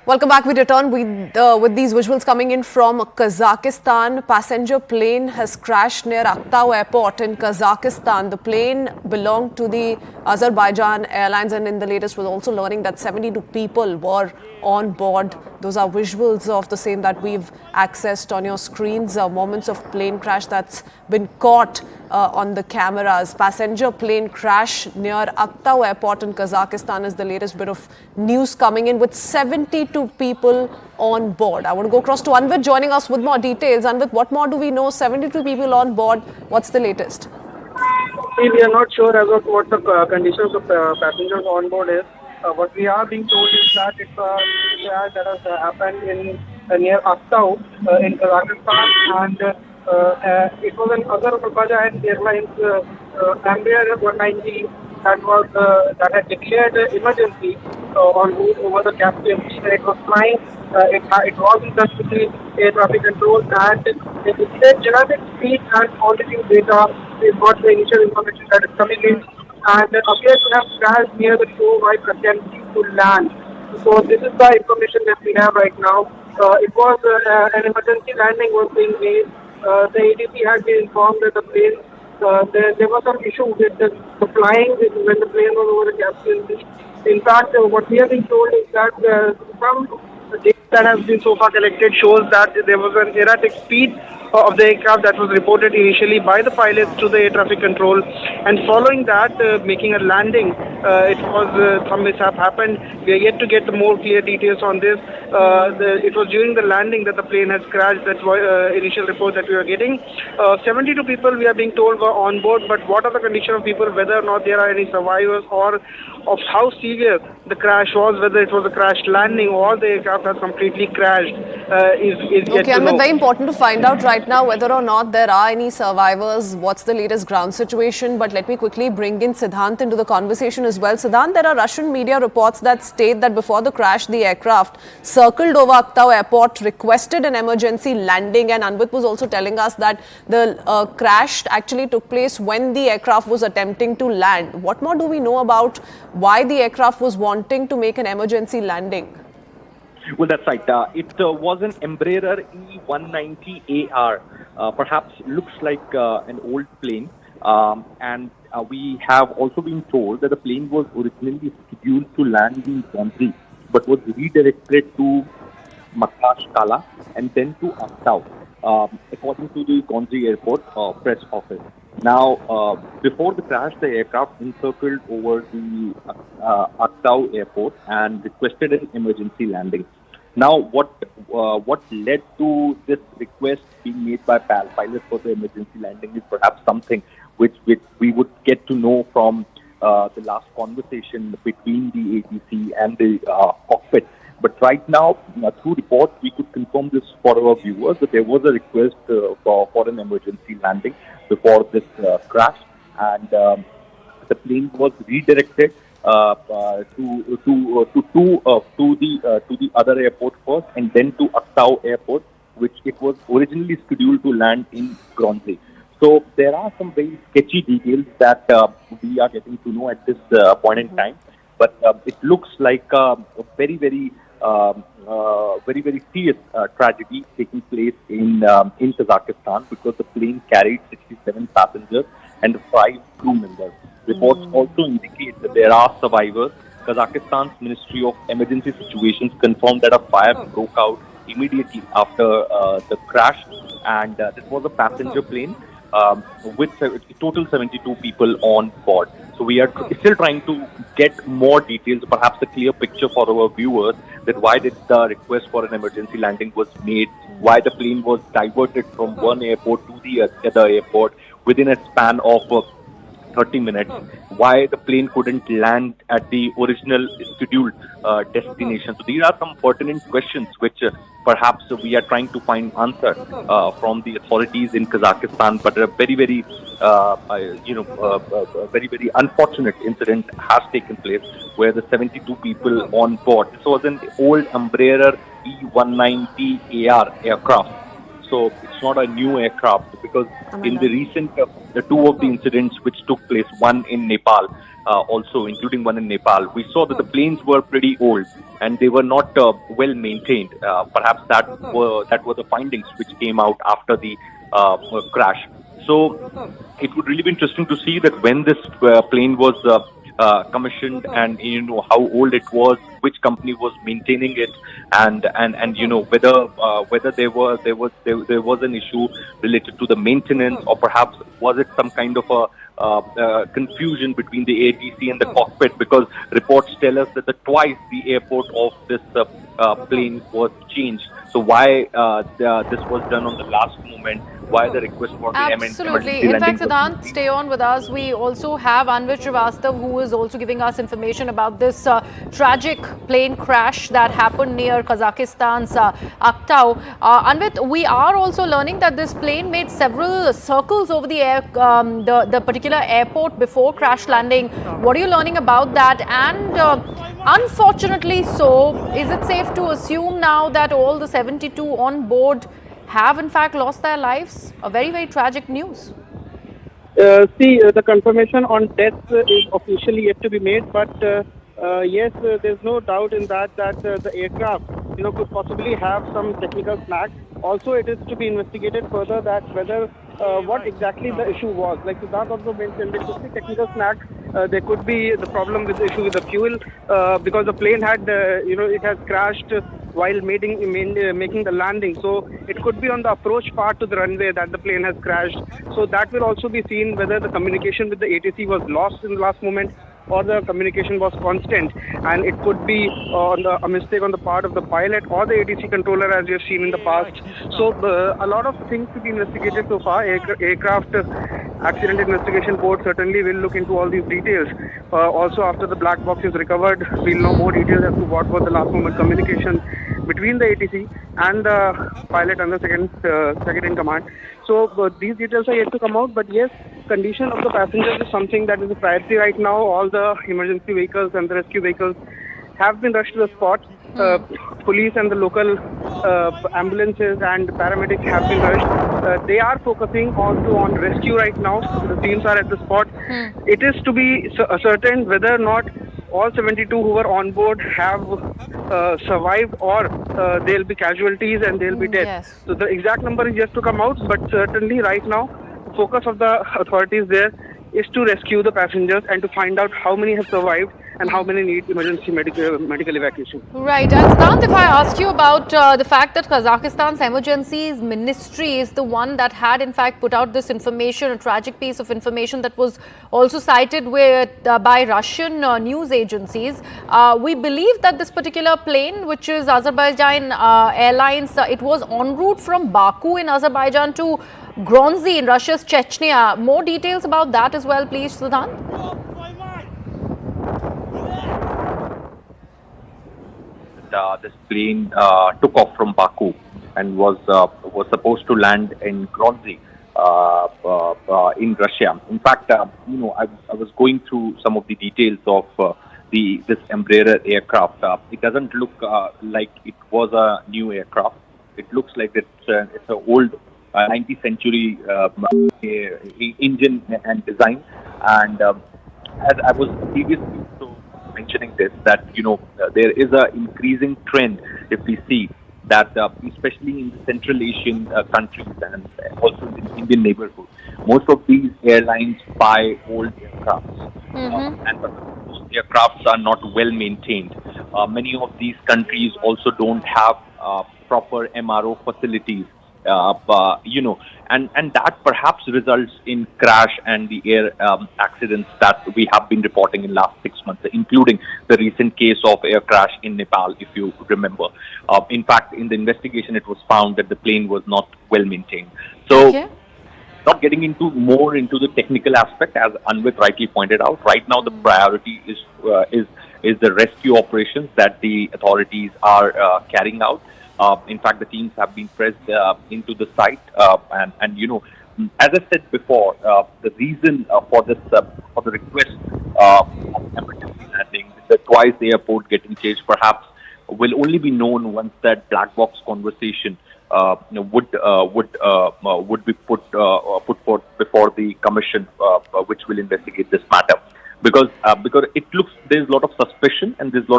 Welcome back. We return with these visuals coming in from Kazakhstan. Passenger plane has crashed near Aktau airport in Kazakhstan. The plane belonged to the Azerbaijan Airlines, and in the latest we're also learning that 72 people were on board. Those are visuals of the same that we've accessed on your screens. Moments of plane crash that's been caught on the cameras. Passenger plane crash near Aktau airport in Kazakhstan is the latest bit of news coming in, with 72 people on board. I want to go across to Anvit joining us with more details. Anvit, what more do we know? 72 people on board. What's the latest? We are not sure about what the conditions of passengers on board is. What we are being told is that it's a crash that has happened in near Aktau in Kazakhstan, and it was an Azerbaijan Airlines Embraer 190 that had declared emergency on route over the Caspian Sea. It was flying. It was in touch with the air traffic control, and it said generic speed and altitude data is what the initial information that is coming in, and appears to have crashed near the shore while attempting to land. So this is the information that we have right now. It was an emergency landing was being made. The ATC had been informed that the plane there was some issue with the flying when the plane was over the Caspian Sea. In fact, what we have been told is that some data that has been so far collected shows that there was an erratic speed of the aircraft that was reported initially by the pilots to the air traffic control, and following that making a landing, it was some mishap happened. We are yet to get the more clear details on this. It was during the landing that the plane has crashed. That's why initial report that we are getting. 72 people we are being told were on board, but what are the condition of people, whether or not there are any survivors, or of how severe the crash was, whether it was a crash landing or the aircraft has completely crashed, is yet to know. And very important to find out right now whether or not there are any survivors, what's the latest ground situation. But let me quickly bring in Siddhant into the conversation as well. Siddhant, there are Russian media reports that state that before the crash, the aircraft circled over Aktau airport, requested an emergency landing, and Anvit was also telling us that the crash actually took place when the aircraft was attempting to land. What more do we know about why the aircraft was wanting to make an emergency landing? Well, that's right. It was an Embraer E190AR. Perhaps looks like an old plane. And we have also been told that the plane was originally scheduled to land in Grozny, but was redirected to Makashkala and then to Aktau, according to the Grozny airport press office. Now, before the crash, the aircraft encircled over the Aktau airport and requested an emergency landing. Now, what led to this request being made by pilots for the emergency landing is perhaps something which we would get to know from the last conversation between the ATC and the cockpit. But right now, through reports, we could confirm this for our viewers that there was a request for an emergency landing before this crash, and the plane was redirected to the other airport first, and then to Aktau airport, which it was originally scheduled to land in Grozny. So there are some very sketchy details that we are getting to know at this point in time, but it looks like a very serious tragedy taking place in Kazakhstan, because the plane carried 67 passengers and 5 crew members. Reports also indicate that there are survivors. Kazakhstan's Ministry of Emergency Situations confirmed that a fire broke out immediately after the crash, and this was a passenger plane with total 72 people on board. So we are still trying to get more details, perhaps a clear picture for our viewers, that why did the request for an emergency landing was made, why the plane was diverted from one airport to the other airport within a span of 30 minutes, why the plane couldn't land at the original scheduled destination. So these are some pertinent questions which perhaps we are trying to find answer from the authorities in Kazakhstan. But a very unfortunate incident has taken place where the 72 people on board. This was an old Embraer E190AR aircraft. it's not a new aircraft, because in the recent, the two of the incidents which took place, one in Nepal, also including one in Nepal, we saw that the planes were pretty old and they were not well maintained. Perhaps that were the findings which came out after the crash. So it would really be interesting to see that when this plane was commissioned, and how old it was, which company was maintaining it, and whether there was an issue related to the maintenance, or perhaps was it some kind of a confusion between the ATC and the cockpit, because reports tell us that twice the airport of this plane was changed. So why this was done on the last moment? Why the request for the Absolutely. emergency In landing fact, was Siddhant, stay on with us. We also have Anvit Srivastav, who is also giving us information about this tragic plane crash that happened near Kazakhstan's Aktau. Anvit, we are also learning that this plane made several circles over the the particular airport before crash landing. What are you learning about that? And unfortunately so, is it safe to assume now that all the 72 on board have in fact lost their lives? A very, very tragic news. The confirmation on death is officially yet to be made, but yes, there's no doubt in that the aircraft, could possibly have some technical snag. Also, it is to be investigated further that whether what exactly the issue was. Like Siddharth also mentioned, there could be technical snag. There could be the problem with the issue with the fuel, because the plane had, it has crashed while making the landing. So it could be on the approach part to the runway that the plane has crashed. So that will also be seen whether the communication with the ATC was lost in the last moment, or the communication was constant, and it could be a mistake on the part of the pilot or the ATC controller, as we have seen in the past. So a lot of things to be investigated so far. Aircraft Accident Investigation Board certainly will look into all these details. Also, after the black box is recovered, we'll know more details as to what was the last moment communication between the ATC and the pilot and the second in command. So these details are yet to come out, but yes, condition of the passengers is something that is a priority right now. All the emergency vehicles and the rescue vehicles have been rushed to the spot. Police and the local ambulances and paramedics have been rushed. They are focusing on rescue right now. The teams are at the spot. It is to be certain whether or not all 72 who were on board have survived, or there will be casualties and there will be death. Yes. So the exact number is yet to come out, but certainly right now, the focus of the authorities there is to rescue the passengers and to find out how many have survived and how many need emergency medical evacuation. Right. And Siddhant, if I ask you about the fact that Kazakhstan's Emergencies Ministry is the one that had in fact put out this information, a tragic piece of information that was also cited by Russian news agencies. We believe that this particular plane, which is Azerbaijan Airlines, it was en route from Baku in Azerbaijan to Grozny in Russia's Chechnya. More details about that as well, please, Siddhant. This plane took off from Baku and was supposed to land in Grozny in Russia. In fact, I was going through some of the details of this Embraer aircraft. It doesn't look like it was a new aircraft. It looks like it's an old 19th century engine and design. And as I was previously mentioning this, that there is a increasing trend, if we see that especially in the Central Asian countries and also in the Indian neighborhood, most of these airlines buy old aircrafts, and those aircrafts are not well maintained. Many of these countries also don't have proper MRO facilities, and that perhaps results in crash and the air accidents that we have been reporting in last 6 months, including the recent case of air crash in Nepal, if you remember. In fact, in the investigation, it was found that the plane was not well maintained. So, not getting into the technical aspect, as Anvit rightly pointed out, right now the priority is the rescue operations that the authorities are carrying out. In fact, the teams have been pressed into the site, and as I said before, the reason for the request of emergency landing, the twice the airport getting changed, perhaps will only be known once that black box conversation would be put forth before the commission, which will investigate this matter. Because it looks, there's a lot of suspicion and there's a lot